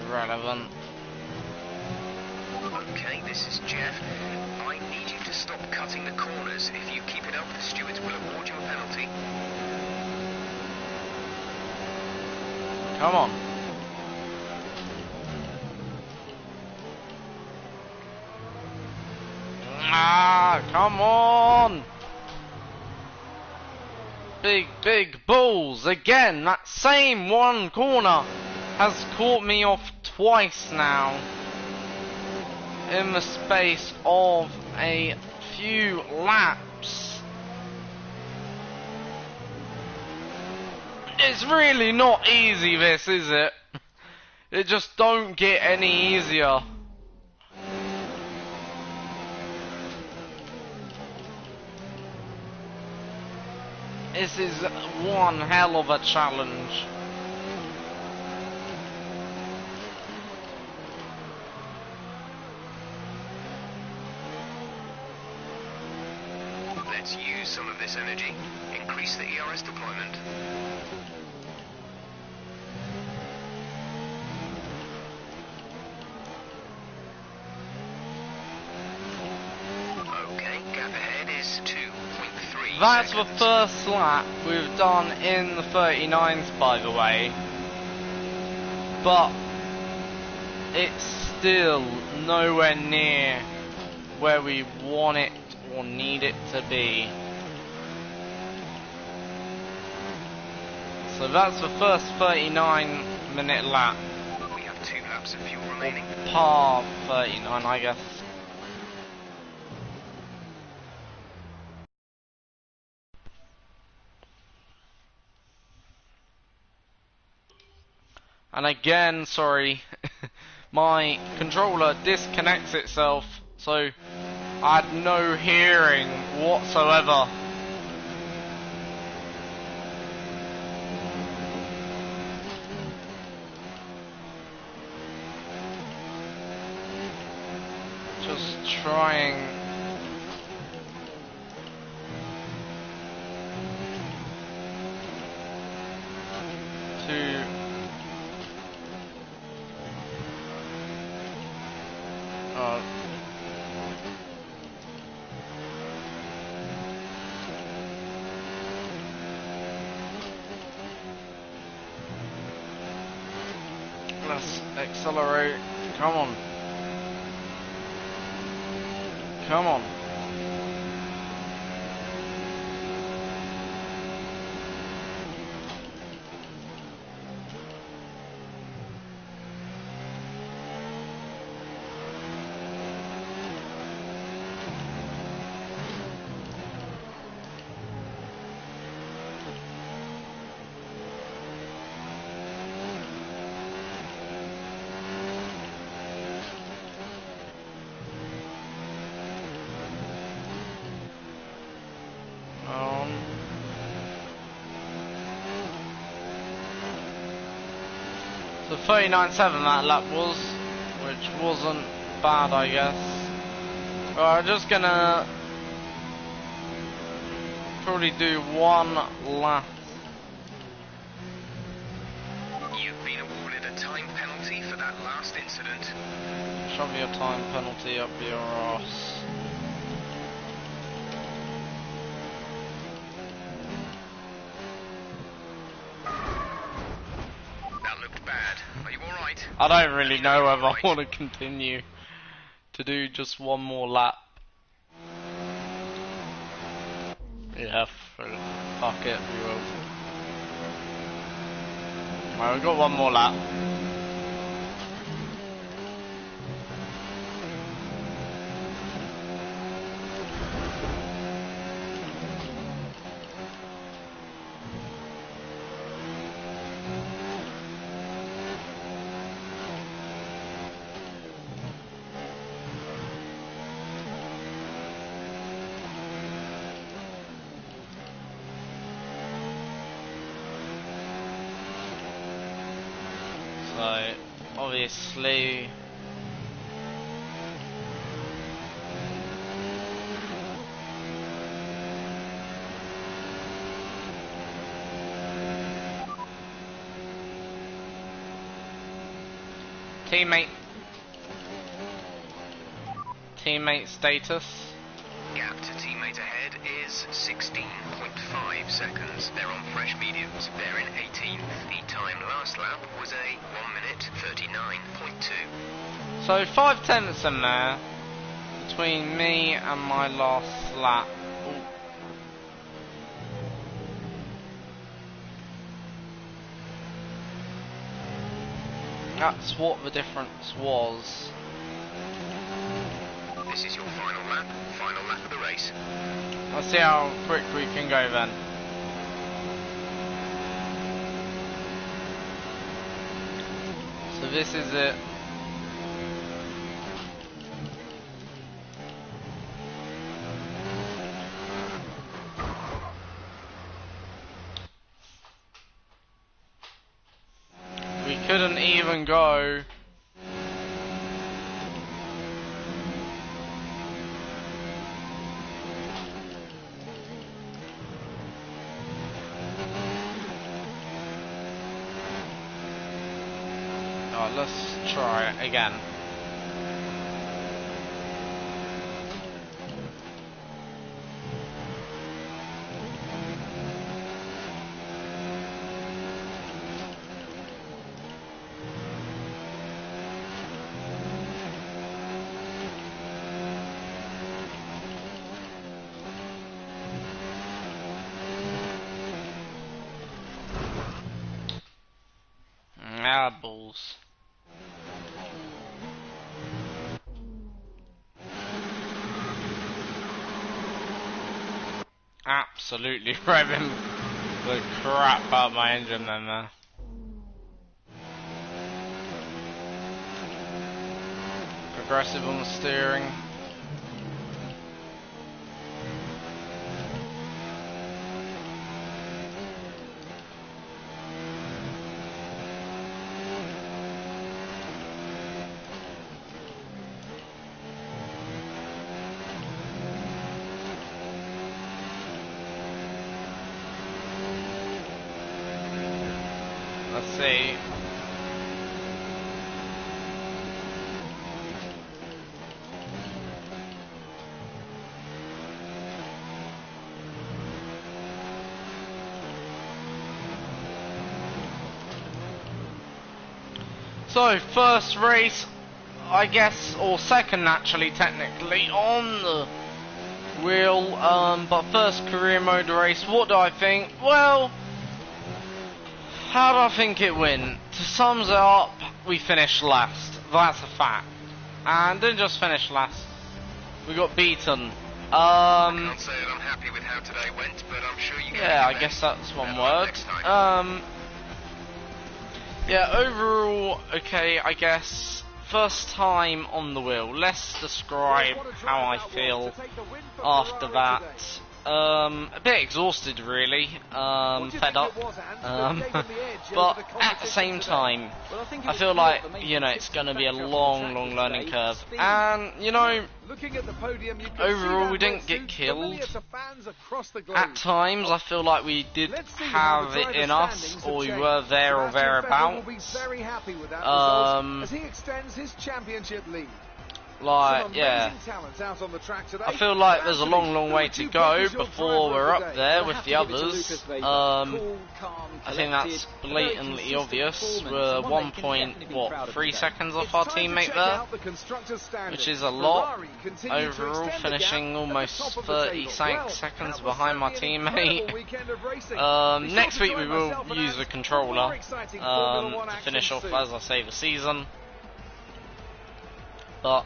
Irrelevant. Okay, this is Jeff. I need you to stop cutting the corners. If you keep it up, the stewards will award you a penalty. Come on. Ah, come on. Big balls again. That same one corner has caught me off twice now in the space of a few laps. It's really not easy, this, is it? It just don't get any easier. This is one hell of a challenge. Let's use some of this energy. Increase the ERS deployment. Okay, gap ahead is 2.3 That's seconds. the first lap we've done in the 39s, by the way. But it's still nowhere near where we want it or need it to be. So that's the first 39-minute lap. We have 2 laps of fuel remaining. Par 39, I guess. And again, sorry, my controller disconnects itself, so I had no hearing whatsoever. Just trying to let's accelerate. Come on. Come on. So 39.7 that lap was, which wasn't bad, I guess. Well, I'm just gonna probably do one lap. You've been awarded a time penalty for that last incident. Shove your time penalty up your arse. That looked bad. Are you alright? I don't really know whether I want to continue to do just one more lap. Yeah, fuck it, we will. Right, we've got one more lap. So, obviously, teammate status. Gap to teammate ahead is 16.5 seconds. They're on fresh mediums. They're in 18th. The time last lap was a 1 minute 39.2. So 5/10 in there between me and my last lap. Ooh. That's what the difference was. This is your final lap of the race. Let's see how quick we can go then. So this is it. We couldn't even go. Alright, let's try it again. Ah, balls. Absolutely revving the crap out of my engine then there. Aggressive on the steering. Let's see. So, first race I guess, or second actually, technically, on the wheel. But first, career mode race. What do I think? Well, how do I think it went? To sums it up, we finished last. That's a fact. And didn't just finish last. We got beaten. I can't say that I'm happy with how today went, but I'm sure you can. Yeah, I guess that's one word. Yeah, overall, okay, I guess. First time on the wheel. Let's describe how I feel after that. A bit exhausted, really. Fed up. But at the same time, I feel like, you know, it's going to be a long, long learning curve. And, you know, overall, we didn't get killed. At times, I feel like we did have it in us, or we were there or thereabouts. Like, yeah, I feel like there's a long, long way to go before we're up there with the others. I think that's blatantly obvious. We're 1.3 seconds off our teammate there, which is a lot. Overall, finishing almost 36 seconds behind my teammate. Next week we will use the controller to finish off, as I say, the season. But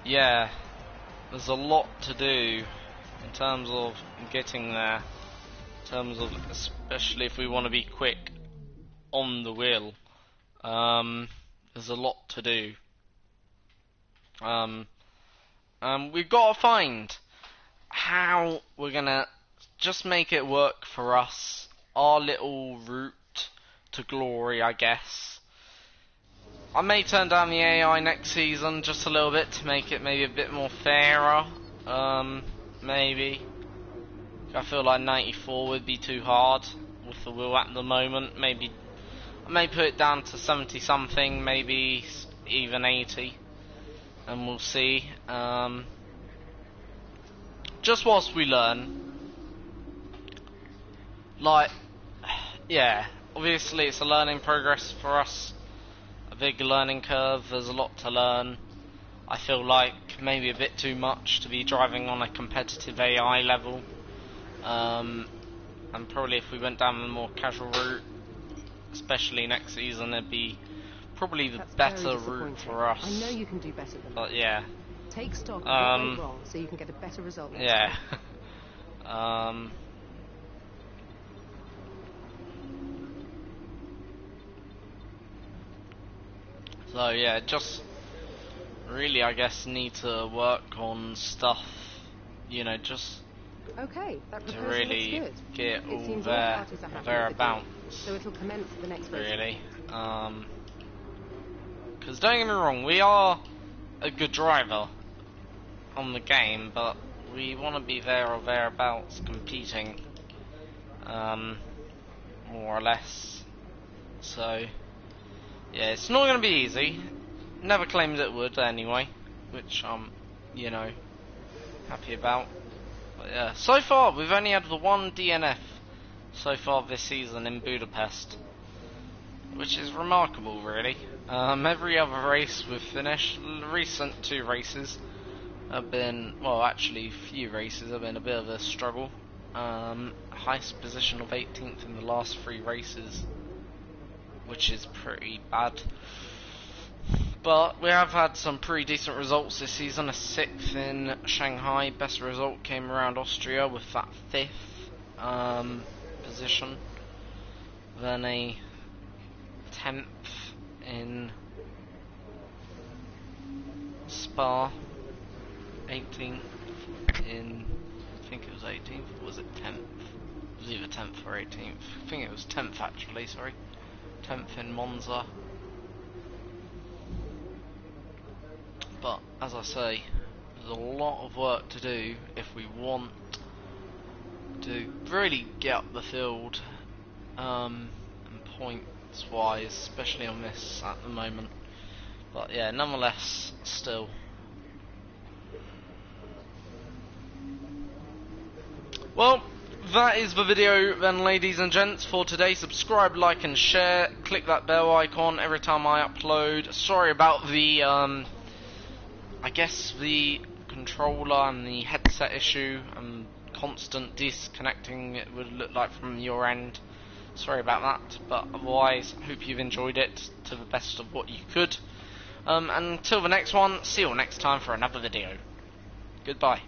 yeah, there's a lot to do in terms of getting there, in terms of, especially if we want to be quick on the wheel. There's a lot to do. We've got to find how we're gonna just make it work for us, our little route to glory, I guess. I may turn down the AI next season just a little bit to make it maybe a bit more fairer. Maybe. I feel like 94 would be too hard with the wheel at the moment. Maybe I may put it down to 70 something, maybe even 80, and we'll see. Just whilst we learn. Like, yeah, obviously it's a learning progress for us. A big learning curve, there's a lot to learn. I feel like maybe a bit too much to be driving on a competitive AI level. And probably if we went down the more casual route, especially next season, it'd be probably the better route for us. I know you can do better than that. But yeah. Take stock of what went wrong so you can get a better result next yeah. time. So yeah, just really, I guess, need to work on stuff, you know, just Okay, that to proposal really looks good. get It all seems there, parties are happy with the thereabouts, deal, so it'll commence the next race. really. Because don't get me wrong, we are a good driver on the game, but we want to be there or thereabouts competing, more or less. So yeah, it's not going to be easy. Never claimed it would anyway, which I'm, you know, happy about. But yeah, so far we've only had the one DNF so far this season in Budapest, which is remarkable, really. Every other race we've finished. The recent 2 races have been, well, actually, few races have been a bit of a struggle. Highest position of 18th in the last 3 races, which is pretty bad. But we have had some pretty decent results this season. A 6th in Shanghai. Best result came around Austria with that 5th position. Then a 10th in Spa. 18th in, I think it was 18th, or was it 10th? It was either 10th or 18th. I think it was 10th actually, sorry. 10th in Monza. But as I say, there's a lot of work to do if we want to really get up the field, and points wise, especially on this at the moment. But yeah, nonetheless, still. Well, that is the video then, ladies and gents, for today. Subscribe, like and share. Click that bell icon every time I upload. Sorry about the I guess the controller and the headset issue and constant disconnecting it would look like from your end. Sorry about that, but otherwise I hope you've enjoyed it to the best of what you could. And until the next one, see you all next time for another video. Goodbye.